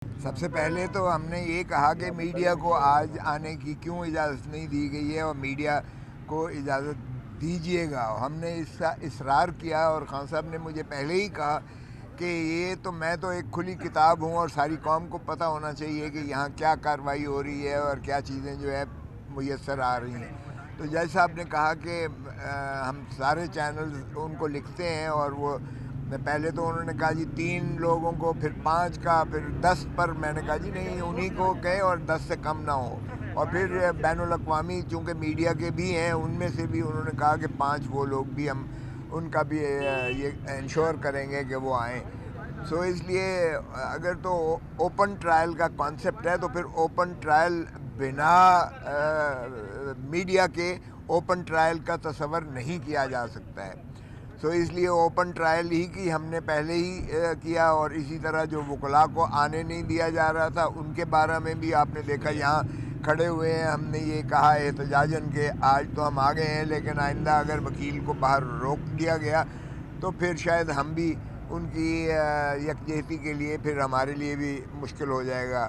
سب سے پہلے تو ہم نے یہ کہا کہ میڈیا کو آج آنے کی کیوں اجازت نہیں دی گئی ہے، اور میڈیا کو اجازت دیجیے گا۔ ہم نے اس کا اصرار کیا، اور خان صاحب نے مجھے پہلے ہی کہا کہ یہ تو میں تو ایک کھلی کتاب ہوں، اور ساری قوم کو پتہ ہونا چاہیے کہ یہاں کیا کارروائی ہو رہی ہے اور کیا چیزیں جو ہے میسر آ رہی ہیں۔ تو جج صاحب نے کہا کہ ہم سارے چینلز ان کو لکھتے ہیں، اور وہ پہلے تو انہوں نے کہا جی 3 لوگوں کو، پھر 5 کا، پھر 10 پر میں نے کہا جی نہیں، انہی کو کہیں اور 10 سے کم نہ ہو۔ اور پھر بین الاقوامی چونکہ میڈیا کے بھی ہیں، ان میں سے بھی انہوں نے کہا کہ 5 وہ لوگ بھی ہم ان کا بھی یہ انشور کریں گے کہ وہ آئیں۔ سو اس لیے اگر تو اوپن ٹرائل کا کانسیپٹ ہے تو پھر اوپن ٹرائل بنا میڈیا کے اوپن ٹرائل کا تصور نہیں کیا جا سکتا ہے۔ سو اس لیے اوپن ٹرائل ہی کی ہم نے پہلے ہی کیا، اور اسی طرح جو وکلاء کو آنے نہیں دیا جا رہا تھا ان کے بارے میں بھی آپ نے دیکھا یہاں کھڑے ہوئے ہیں، ہم نے یہ کہا احتجاجاً کہ آج تو ہم آ گئے ہیں، لیکن آئندہ اگر وکیل کو باہر روک دیا گیا تو پھر شاید ہم بھی ان کی یکجہتی کے لیے پھر ہمارے لیے بھی مشکل ہو جائے گا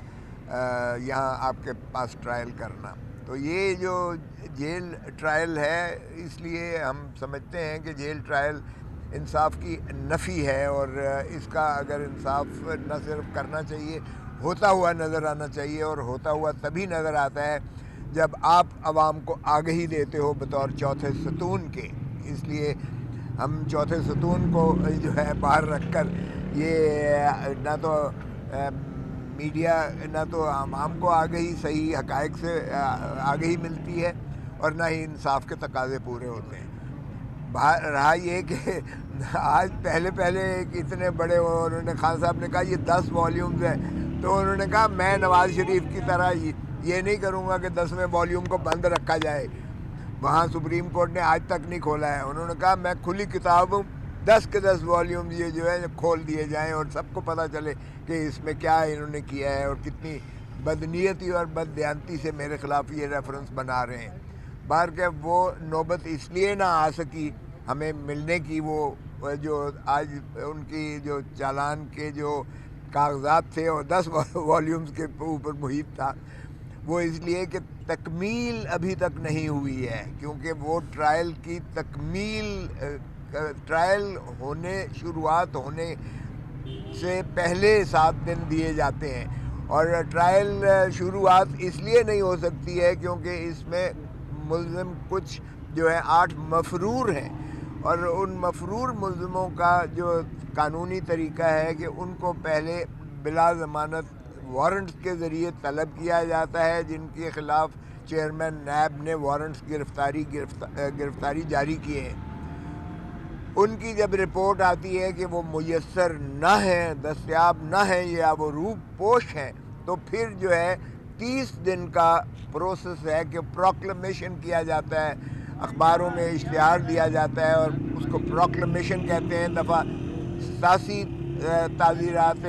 یہاں آپ کے پاس ٹرائل کرنا۔ تو یہ جو جیل ٹرائل ہے، اس لیے ہم سمجھتے ہیں کہ جیل ٹرائل انصاف کی نفی ہے، اور اس کا اگر انصاف نہ صرف کرنا چاہیے، ہوتا ہوا نظر آنا چاہیے، اور ہوتا ہوا تبھی نظر آتا ہے جب آپ عوام کو آگہی دیتے ہو بطور چوتھے ستون کے۔ اس لیے ہم چوتھے ستون کو جو ہے باہر رکھ کر یہ نہ تو میڈیا، نہ تو عوام کو آگہی صحیح حقائق سے آگہی ملتی ہے، اور نہ ہی انصاف کے تقاضے پورے ہوتے ہیں۔ رہا یہ کہ آج پہلے ایک اتنے بڑے انہوں نے خان صاحب نے کہا یہ 10 والیومز ہیں، تو انہوں نے کہا میں نواز شریف کی طرح یہ نہیں کروں گا کہ 10ویں والیوم کو بند رکھا جائے۔ وہاں سپریم کورٹ نے آج تک نہیں کھولا ہے، انہوں نے کہا میں کھلی کتاب ہوں، 10 کے 10 والیومز یہ جو ہے کھول دیے جائیں، اور سب کو پتہ چلے کہ اس میں کیا انہوں نے کیا ہے، اور کتنی بدنیتی اور بددیانتی سے میرے خلاف یہ ریفرنس بنا رہے ہیں۔ باہر کہ وہ نوبت اس لیے نہ آ سکی ہمیں ملنے کی، وہ جو آج ان کی جو چالان کے جو کاغذات تھے اور 10 والیومز کے اوپر محیط تھا، وہ اس لیے کہ تکمیل ابھی تک نہیں ہوئی ہے، کیونکہ وہ ٹرائل کی تکمیل، ٹرائل شروعات ہونے سے پہلے 7 دن دیے جاتے ہیں، اور ٹرائل شروعات اس لیے نہیں ہو سکتی ہے کیونکہ اس میں ملزم کچھ جو ہے 8 مفرور ہیں، اور ان مفرور ملزموں کا جو قانونی طریقہ ہے کہ ان کو پہلے بلا ضمانت وارنٹس کے ذریعے طلب کیا جاتا ہے، جن کے خلاف چیئرمین نیب نے وارنٹس گرفتاری جاری کیے ہیں۔ ان کی جب رپورٹ آتی ہے کہ وہ میسر نہ ہیں، دستیاب نہ ہیں، یا وہ روپ پوش ہیں، تو پھر جو ہے 30 دن کا پروسیس ہے کہ پروکلمیشن کیا جاتا ہے، اخباروں میں اشتہار دیا جاتا ہے، اور اس کو پروکلمیشن کہتے ہیں۔ دفعہ 87 تعزیرات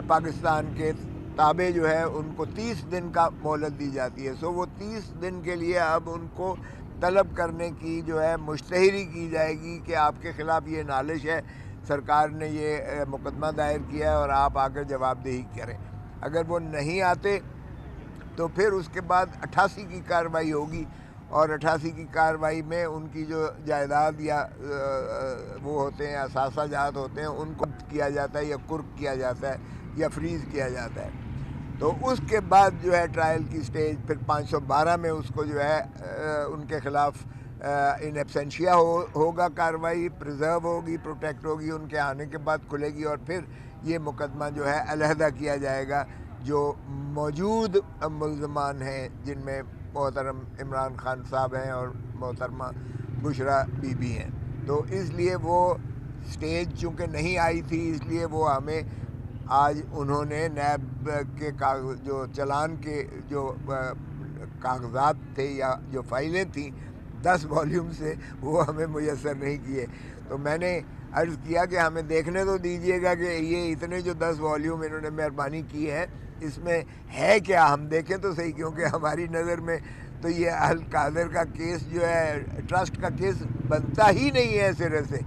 پاکستان کے تابع جو ہے ان کو 30 دن کا مہلت دی جاتی ہے۔ سو وہ 30 دن کے لیے اب ان کو طلب کرنے کی جو ہے مشتہری کی جائے گی کہ آپ کے خلاف یہ نالش ہے، سرکار نے یہ مقدمہ دائر کیا ہے، اور آپ آ کر جواب دہی کریں۔ اگر وہ نہیں آتے تو پھر اس کے بعد 88 کی کارروائی ہوگی، اور 88 کی کارروائی میں ان کی جو جائیداد یا وہ ہوتے ہیں اثاثہ جات ہوتے ہیں ان کو کیا جاتا ہے، یا کرک کیا جاتا ہے، یا فریز کیا جاتا ہے۔ تو اس کے بعد جو ہے ٹرائل کی سٹیج پھر 512 میں اس کو جو ہے ان کے خلاف ان ایبسینشیا ہوگا کارروائی، پریزرو ہوگی، پروٹیکٹ ہوگی، ان کے آنے کے بعد کھلے گی، اور پھر یہ مقدمہ جو ہے علیحدہ کیا جائے گا۔ جو موجود ملزمان ہیں جن میں محترم عمران خان صاحب ہیں اور محترمہ بشرا بی بی ہیں، تو اس لیے وہ سٹیج چونکہ نہیں آئی تھی، اس لیے وہ ہمیں آج انہوں نے نیب کے جو چلان کے جو کاغذات تھے یا جو فائلیں تھیں 10 والیوم سے، وہ ہمیں میسر نہیں کیے۔ تو میں نے عرض کیا کہ ہمیں دیکھنے تو دیجیے گا کہ یہ اتنے جو 10 والیوم انہوں نے مہربانی کی ہے اس میں ہے کیا، ہم دیکھیں تو صحیح، کیونکہ ہماری نظر میں تو یہ القادر کا کیس جو ہے ٹرسٹ کا کیس بنتا ہی نہیں ہے سرے سے۔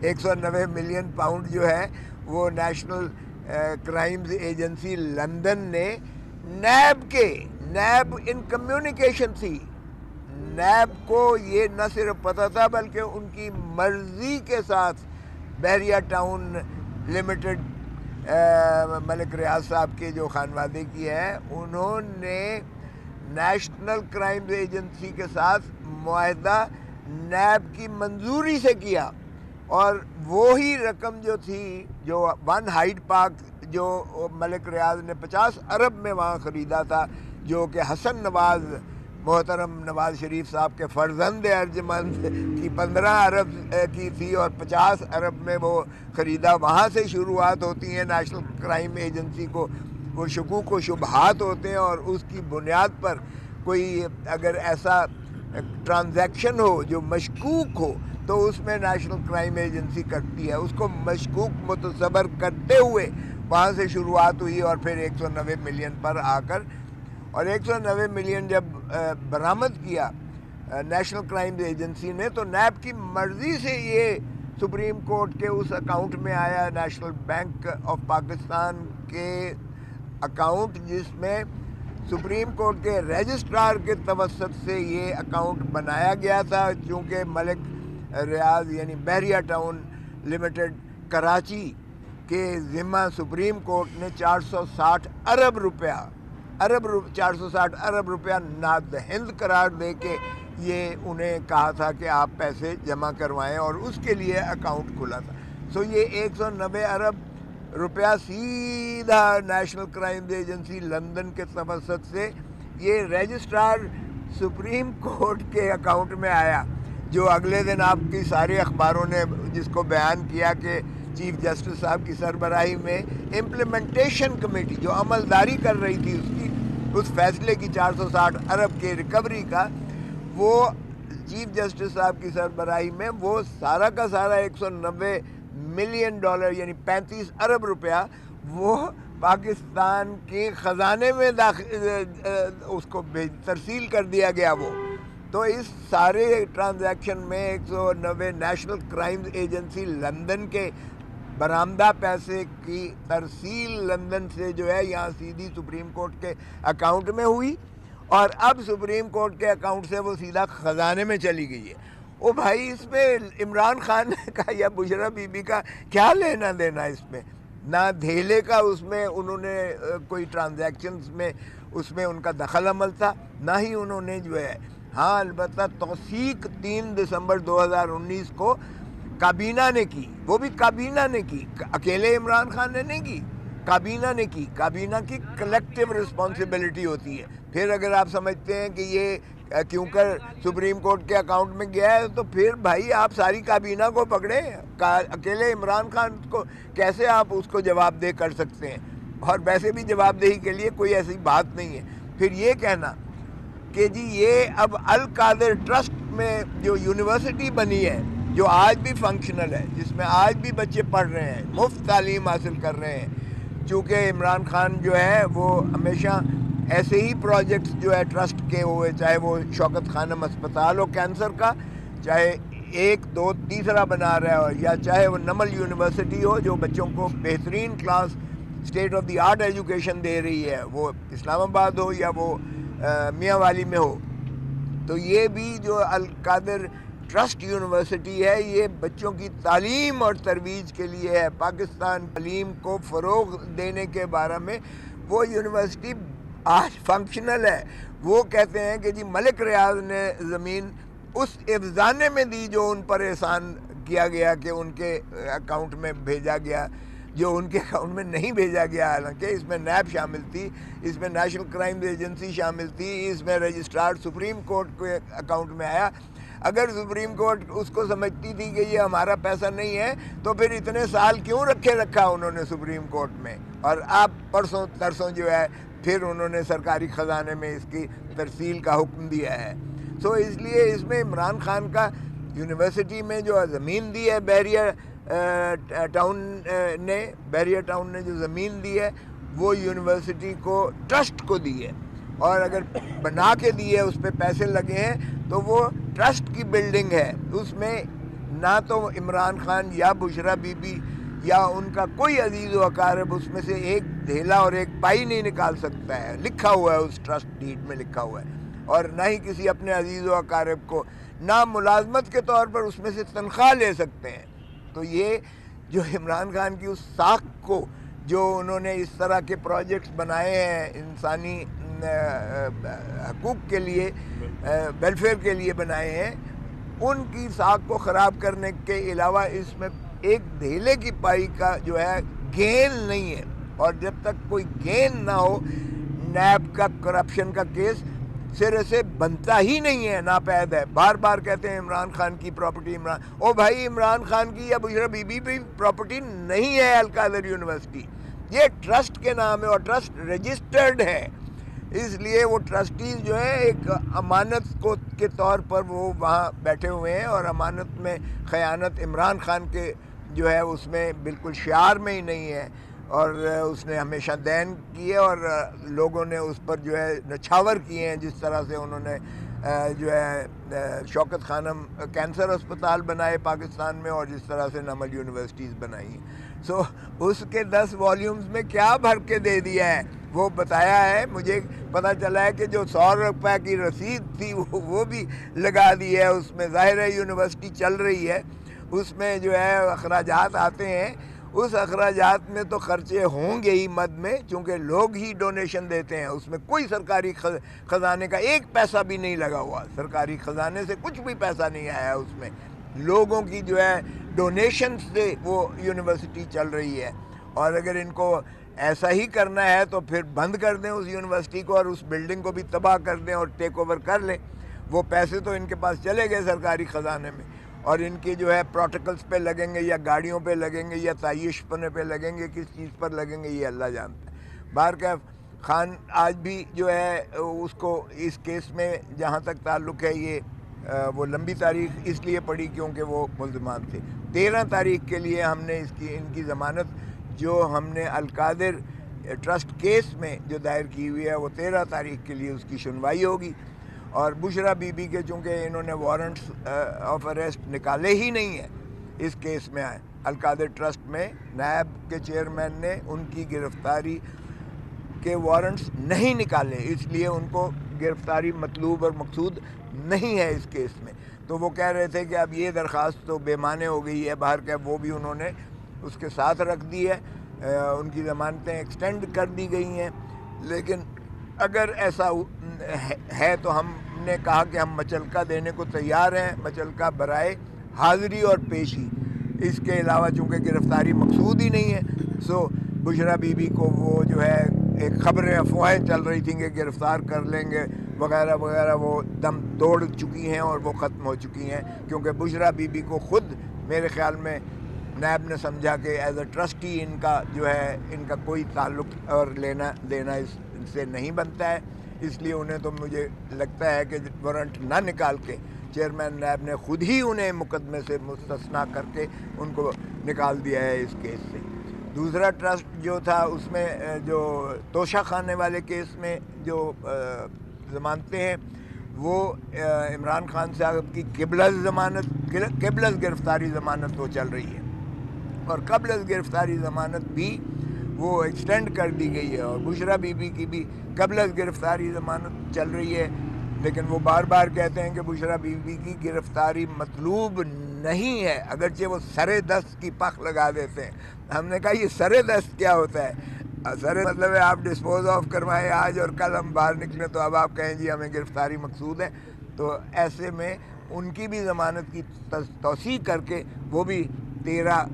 190 ملین پاؤنڈ جو ہے وہ نیشنل کرائمز ایجنسی لندن نے نیب ان کمیونیکیشن تھی، نیب کو یہ نہ صرف پتہ تھا بلکہ ان کی مرضی کے ساتھ بحریہ ٹاؤن لمیٹڈ ملک ریاض صاحب کے جو خانوادے کی ہے، انہوں نے نیشنل کرائمز ایجنسی کے ساتھ معاہدہ نیب کی منظوری سے کیا، اور وہی رقم جو تھی جو ون ہائیڈ پارک جو ملک ریاض نے 50 ارب میں وہاں خریدا تھا، جو کہ حسن نواز محترم نواز شریف صاحب کے فرزند ارجمند کی 15 ارب کی تھی، اور 50 ارب میں وہ خریدا۔ وہاں سے شروعات ہوتی ہیں نیشنل کرائم ایجنسی کو، وہ شکوک و شبہات ہوتے ہیں، اور اس کی بنیاد پر کوئی اگر ایسا ٹرانزیکشن ہو جو مشکوک ہو تو اس میں نیشنل کرائم ایجنسی کرتی ہے، اس کو مشکوک متصور کرتے ہوئے وہاں سے شروعات ہوئی، اور پھر 190 ملین پر آ کر، اور 190 ملین جب برآمد کیا نیشنل کرائم ایجنسی نے، تو نیب کی مرضی سے یہ سپریم کورٹ کے اس اکاؤنٹ میں آیا، نیشنل بینک آف پاکستان کے اکاؤنٹ، جس میں سپریم کورٹ کے رجسٹرار کے توسط سے یہ اکاؤنٹ بنایا گیا تھا، چونکہ ملک ریاض یعنی بحریہ ٹاؤن لمیٹڈ کراچی کے ذمہ سپریم کورٹ نے 460 ارب روپیہ نادہند قرار دے کے یہ انہیں کہا تھا کہ آپ پیسے جمع کروائیں، اور اس کے لیے اکاؤنٹ کھلا تھا۔ سو یہ 190 ارب روپیہ سیدھا نیشنل کرائم ایجنسی لندن کے توسط سے یہ رجسٹرار سپریم کورٹ کے اکاؤنٹ میں آیا، جو اگلے دن آپ کی سارے اخباروں نے جس کو بیان کیا کہ چیف جسٹس صاحب کی سربراہی میں امپلیمنٹیشن کمیٹی جو عملداری کر رہی تھی اس فیصلے کی 460 ارب کے ریکوری کا، وہ چیف جسٹس صاحب کی سربراہی میں وہ سارا کا سارا 190 ملین ڈالر یعنی 35 ارب روپیہ وہ پاکستان کے خزانے میں اس کو ترسیل کر دیا گیا۔ وہ تو اس سارے ٹرانزیکشن میں 190 نیشنل کرائم ایجنسی لندن کے برآمدہ پیسے کی ترسیل لندن سے جو ہے یہاں سیدھی سپریم کورٹ کے اکاؤنٹ میں ہوئی، اور اب سپریم کورٹ کے اکاؤنٹ سے وہ سیدھا خزانے میں چلی گئی ہے۔ او بھائی، اس میں عمران خان کا یا بشرا بی بی کا کیا لینا دینا؟ اس میں نہ دھیلے کا اس میں انہوں نے کوئی ٹرانزیکشنز میں اس میں ان کا دخل عمل تھا، نہ ہی انہوں نے جو ہے، ہاں البتہ توثیق 3 دسمبر 2019 کو کابینہ نے کی، وہ بھی کابینہ نے کی، اکیلے عمران خان نے نہیں کی، کابینہ نے کی۔ کابینہ کی کلیکٹیو رسپانسبلٹی ہوتی ہے۔ پھر اگر آپ سمجھتے ہیں کہ یہ کیوں کر سپریم کورٹ کے اکاؤنٹ میں گیا ہے، تو پھر بھائی آپ ساری کابینہ کو پکڑیں، اکیلے عمران خان کو کیسے آپ اس کو جواب دہ کر سکتے ہیں؟ اور ویسے بھی جواب دہی کے لیے کوئی ایسی بات نہیں ہے۔ پھر یہ کہنا کہ جی یہ اب القادر ٹرسٹ میں جو یونیورسٹی بنی ہے، جو آج بھی فنکشنل ہے، جس میں آج بھی بچے پڑھ رہے ہیں، مفت تعلیم حاصل کر رہے ہیں، چونکہ عمران خان جو ہے وہ ہمیشہ ایسے ہی پروجیکٹس جو ہے ٹرسٹ کے ہوئے، چاہے وہ شوکت خانم اسپتال ہو کینسر کا، چاہے 1 2 تیسرا بنا رہا ہو، یا چاہے وہ نمل یونیورسٹی ہو جو بچوں کو بہترین class state of the art education دے رہی ہے، وہ اسلام آباد ہو یا وہ میاں والی میں ہو۔ تو یہ بھی جو القادر ٹرسٹ یونیورسٹی ہے، یہ بچوں کی تعلیم اور ترویج کے لیے ہے، پاکستان تعلیم کو فروغ دینے کے بارے میں وہ یونیورسٹی آج فنکشنل ہے۔ وہ کہتے ہیں کہ جی ملک ریاض نے زمین اس افزانے میں دی جو ان پر احسان کیا گیا کہ ان کے اکاؤنٹ میں بھیجا گیا، جو ان کے اکاؤنٹ میں نہیں بھیجا گیا، حالانکہ اس میں نیب شامل تھی، اس میں نیشنل کرائم ایجنسی شامل تھی، اس میں رجسٹرار سپریم کورٹ کے اکاؤنٹ میں آیا۔ اگر سپریم کورٹ اس کو سمجھتی تھی کہ یہ ہمارا پیسہ نہیں ہے، تو پھر اتنے سال کیوں رکھا انہوں نے سپریم کورٹ میں، اور آپ پرسوں ترسوں جو ہے پھر انہوں نے سرکاری خزانے میں اس کی ترسیل کا حکم دیا ہے۔ سو اس لیے اس میں عمران خان کا یونیورسٹی میں جو زمین دی ہے بحریہ ٹاؤن نے جو زمین دی ہے وہ یونیورسٹی کو ٹرسٹ کو دی ہے، اور اگر بنا کے دی ہے اس پہ پیسے لگے ہیں تو وہ ٹرسٹ کی بلڈنگ ہے، اس میں نہ تو عمران خان یا بشرا بی بی یا ان کا کوئی عزیز و اقارب اس میں سے ایک دھیلا اور ایک پائی نہیں نکال سکتا ہے. لکھا ہوا ہے اس ٹرسٹ ڈیڈ میں لکھا ہوا ہے. اور نہ ہی کسی اپنے عزیز و اقارب کو نہ ملازمت کے طور پر اس میں سے تنخواہ لے سکتے ہیں. تو یہ جو عمران خان کی اس ساکھ کو جو انہوں نے اس طرح کے پروجیکٹس بنائے ہیں انسانی حقوق کے لیے, ویلفیئر کے لیے بنائے ہیں, ان کی ساکھ کو خراب کرنے کے علاوہ اس میں ایک دھیلے کی پائی کا جو ہے گین نہیں ہے. اور جب تک کوئی گین نہ ہو نیب کا کرپشن کا کیس سرے سے بنتا ہی نہیں ہے, ناپید ہے. بار بار کہتے ہیں عمران خان کی پراپرٹی, او بھائی عمران خان کی یا بشرا بی بی بھی پراپرٹی نہیں ہے القادر یونیورسٹی. یہ ٹرسٹ کے نام ہے اور ٹرسٹ رجسٹرڈ ہے. اس لیے وہ ٹرسٹیز جو ہیں ایک امانت کو کے طور پر وہ وہاں بیٹھے ہوئے ہیں, اور امانت میں خیانت عمران خان کے جو ہے اس میں بالکل شعار میں ہی نہیں ہے. اور اس نے ہمیشہ دین کیے اور لوگوں نے اس پر جو ہے نچھاور کیے ہیں, جس طرح سے انہوں نے جو ہے شوکت خانم کینسر اسپتال بنائے پاکستان میں, اور جس طرح سے نمل یونیورسٹیز بنائی. سو اس کے 10 والیومز میں کیا بھر کے دے دیا ہے وہ بتایا ہے. مجھے پتہ چلا ہے کہ جو 100 روپے کی رسید تھی وہ بھی لگا دی ہے اس میں. ظاہر ہے یونیورسٹی چل رہی ہے, اس میں جو ہے اخراجات آتے ہیں, اس اخراجات میں تو خرچے ہوں گے ہی مد میں, چونکہ لوگ ہی ڈونیشن دیتے ہیں. اس میں کوئی سرکاری خزانے کا ایک پیسہ بھی نہیں لگا ہوا, سرکاری خزانے سے کچھ بھی پیسہ نہیں آیا اس میں. لوگوں کی جو ہے ڈونیشن سے وہ یونیورسٹی چل رہی ہے. اور اگر ان کو ایسا ہی کرنا ہے تو پھر بند کر دیں اس یونیورسٹی کو, اور اس بلڈنگ کو بھی تباہ کر دیں اور ٹیک اوور کر لیں. وہ پیسے تو ان کے پاس چلے گئے سرکاری خزانے میں, اور ان کی جو ہے پروٹوکلز پہ لگیں گے یا گاڑیوں پہ لگیں گے یا تعیش پہ لگیں گے, کس چیز پر لگیں گے یہ اللہ جانتا ہے. بہرکیف خان آج بھی جو ہے اس کو اس کیس میں جہاں تک تعلق ہے یہ وہ لمبی تاریخ اس لیے پڑی کیونکہ وہ ملزمان تھے. 13 تاریخ کے لیے ہم نے ان کی ضمانت جو ہم نے القادر ٹرسٹ کیس میں جو دائر کی ہوئی ہے وہ 13 تاریخ کے لیے اس کی سنوائی ہوگی. اور بشرا بی بی کے چونکہ انہوں نے وارنٹس آف اریسٹ نکالے ہی نہیں ہیں اس کیس میں, آئے القادر ٹرسٹ میں نیب کے چیئرمین نے ان کی گرفتاری کے وارنٹس نہیں نکالے, اس لیے ان کو گرفتاری مطلوب اور مقصود نہیں ہے اس کیس میں. تو وہ کہہ رہے تھے کہ اب یہ درخواست تو بے معنی ہو گئی ہے, باہر کہ وہ بھی انہوں نے اس کے ساتھ رکھ دی ہے, ان کی ضمانتیں ایکسٹینڈ کر دی گئی ہیں. لیکن اگر ایسا ہے تو ہم نے کہا کہ ہم مچلکہ دینے کو تیار ہیں, مچلکہ برائے حاضری اور پیشی. اس کے علاوہ چونکہ گرفتاری مقصود ہی نہیں ہے, سو بشرا بی بی کو وہ جو ہے ایک خبریں افواہیں چل رہی تھیں کہ گرفتار کر لیں گے وغیرہ وغیرہ, وہ دم توڑ چکی ہیں اور وہ ختم ہو چکی ہیں. کیونکہ بشرا بی بی کو خود میرے خیال میں نیب نے سمجھا کہ ایز اے ٹرسٹی ان کا جو ہے ان کا کوئی تعلق اور لینا دینا اس سے نہیں بنتا ہے. اس لیے انہیں تو مجھے لگتا ہے کہ وارنٹ نہ نکال کے چیئرمین نیب نے خود ہی انہیں مقدمے سے مستثنا کر کے ان کو نکال دیا ہے اس کیس سے. دوسرا ٹرسٹ جو تھا اس میں جو توشہ خانے والے کیس میں جو ضمانتیں ہیں وہ عمران خان صاحب کی قبل از گرفتاری ضمانت وہ چل رہی ہے, اور قبل از گرفتاری ضمانت بھی وہ ایکسٹینڈ کر دی گئی ہے, اور بشرا بی بی کی بھی قبل از گرفتاری ضمانت چل رہی ہے. لیکن وہ بار بار کہتے ہیں کہ بشرا بی بی کی گرفتاری مطلوب نہیں ہے, اگرچہ وہ سرے دست کی پخ لگا دیتے ہیں. ہم نے کہا یہ سرے دست کیا ہوتا ہے؟ سرے مطلب ہے آپ ڈسپوز آف کروائیں آج اور کل ہم باہر نکلیں تو اب آپ کہیں جی ہمیں گرفتاری مقصود ہے. تو ایسے میں ان کی بھی ضمانت کی توسیع کر کے وہ بھی 13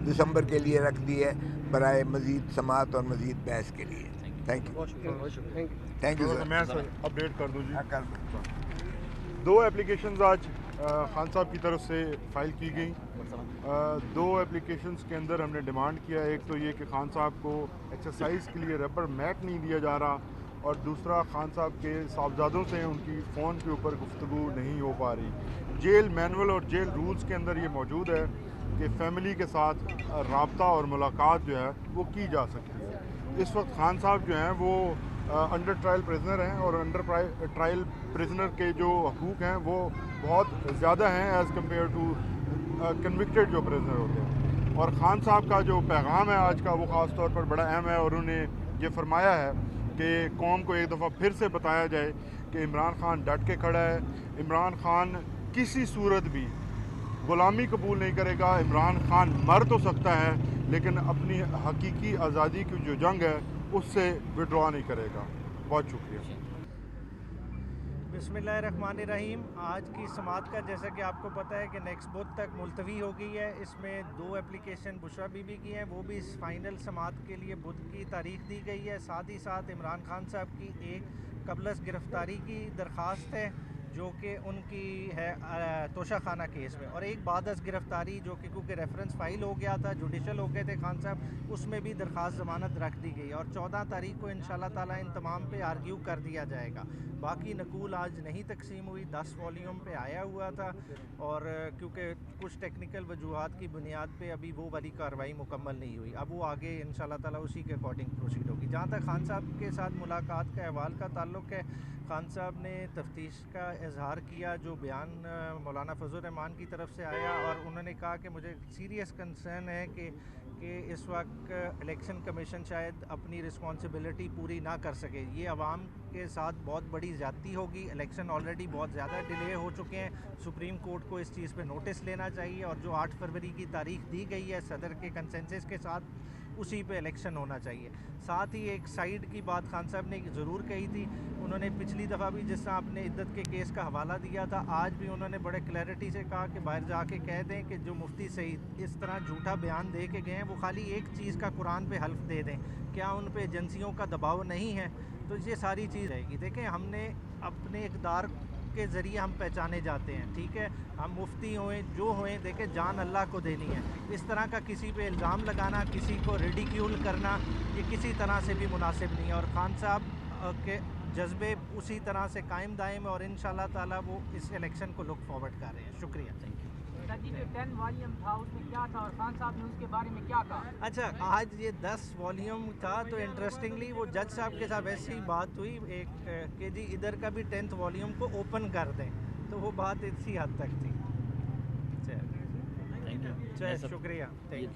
دسمبر کے لیے رکھ دی ہے برائے مزید سماعت اور مزید بحث کے لیے. Thank you sir. میں اپڈیٹ کر دوں جی. 2 اپلیکیشنز آج خان صاحب کی طرف سے فائل کی گئیں. 2 اپلیکیشنز کے اندر ہم نے ڈیمانڈ کیا, ایک تو یہ کہ خان صاحب کو ایکسرسائز کے لیے ربر میٹ نہیں دیا جا رہا, اور دوسرا خان صاحب کے صاحبزادوں سے ان کی فون کے اوپر گفتگو نہیں ہو پا رہی. جیل مینول اور جیل رولز کے اندر یہ موجود ہے کہ فیملی کے ساتھ رابطہ اور ملاقات جو ہے وہ کی جا سکتی ہے. اس وقت خان صاحب جو ہیں وہ انڈر ٹرائل پریزنر ہیں, اور انڈر ٹرائل پریزنر کے جو حقوق ہیں وہ بہت زیادہ ہیں ایز کمپیئر ٹو کنوکٹڈ جو پریزنر ہوتے ہیں. اور خان صاحب کا جو پیغام ہے آج کا وہ خاص طور پر بڑا اہم ہے، اور انہوں نے یہ فرمایا ہے کہ قوم کو ایک دفعہ پھر سے بتایا جائے کہ عمران خان ڈٹ کے کھڑا ہے، عمران خان کسی صورت بھی غلامی قبول نہیں کرے گا، عمران خان مر تو سکتا ہے لیکن اپنی حقیقی آزادی کی جو جنگ ہے اس سے وڈرا نہیں کرے گا۔ بہت شکریہ۔ بسم اللہ الرحمن الرحیم۔ آج کی سماعت کا جیسا کہ آپ کو پتہ ہے کہ نیکسٹ بدھ تک ملتوی ہو گئی ہے۔ اس میں 2 اپلیکیشن بشرا بی بی کی ہیں، وہ بھی اس فائنل سماعت کے لیے بدھ کی تاریخ دی گئی ہے۔ ساتھ ہی ساتھ عمران خان صاحب کی ایک قبل از گرفتاری کی درخواست ہے جو کہ ان کی ہے توشہ خانہ کیس میں، اور ایک بعد از گرفتاری جو کہ کیونکہ ریفرنس فائل ہو گیا تھا، جوڈیشل ہو گئے تھے خان صاحب، اس میں بھی درخواست ضمانت رکھ دی گئی، اور 14 تاریخ کو انشاءاللہ تعالیٰ ان تمام پہ آرگیو کر دیا جائے گا۔ باقی نقول آج نہیں تقسیم ہوئی، 10 والیوم پہ آیا ہوا تھا، اور کیونکہ کچھ ٹیکنیکل وجوہات کی بنیاد پہ ابھی وہ والی کارروائی مکمل نہیں ہوئی، اب وہ آگے انشاءاللہ تعالیٰ اسی کے اکارڈنگ پروسیڈ ہوگی۔ جہاں تک خان صاحب کے ساتھ ملاقات کا احوال کا تعلق ہے، خان صاحب نے تفتیش کا اظہار کیا جو بیان مولانا فضل الرحمان کی طرف سے آیا، اور انہوں نے کہا کہ مجھے سیریس کنسرن ہے کہ اس وقت الیکشن کمیشن شاید اپنی رسپانسبلٹی پوری نہ کر سکے، یہ عوام کے ساتھ بہت بڑی زیادتی ہوگی، الیکشن آلریڈی بہت زیادہ ڈیلے ہو چکے ہیں، سپریم کورٹ کو اس چیز پہ نوٹس لینا چاہیے، اور جو 8 فروری کی تاریخ دی گئی ہے صدر کے کنسنسس کے ساتھ اسی پہ الیکشن ہونا چاہیے۔ ساتھ ہی ایک سائیڈ کی بات خان صاحب نے ضرور کہی تھی، انہوں نے پچھلی دفعہ بھی جس طرح اپنے عدت کے کیس کا حوالہ دیا تھا، آج بھی انہوں نے بڑے کلیئرٹی سے کہا کہ باہر جا کے کہہ دیں کہ جو مفتی سعید اس طرح جھوٹا بیان دے کے گئے ہیں، وہ خالی ایک چیز کا قرآن پہ حلف دے دیں، کیا ان پہ ایجنسیوں کا دباؤ نہیں ہے؟ تو یہ ساری چیز رہے گی۔ دیکھیں، ہم نے اپنے اقدار کے ذریعے ہم پہچانے جاتے ہیں، ٹھیک ہے، ہم مفتی ہوئیں جو ہوئیں، دیکھیں جان اللہ کو دینی ہے، اس طرح کا کسی پہ الزام لگانا، کسی کو ریڈیکیول کرنا، یہ کسی طرح سے بھی مناسب نہیں ہے، اور خان صاحب کے جذبے اسی طرح سے قائم دائم، اور انشاءاللہ تعالیٰ وہ اس الیکشن کو لک فارورڈ کر رہے ہیں۔ شکریہ۔ سر جی، جو 10 والیوم تھا اس میں کیا تھا اور خان صاحب نے اس کے بارے میں کیا کہا؟ اچھا، آج یہ 10 والیوم تھا تو انٹرسٹنگلی وہ جج صاحب کے ساتھ ایسی بات ہوئی ایک کہ جی ادھر کا بھی 10th والیوم کو اوپن کر دیں، تو وہ بات اسی حد تک تھی۔ چلیے شکریہ، تھینک یو۔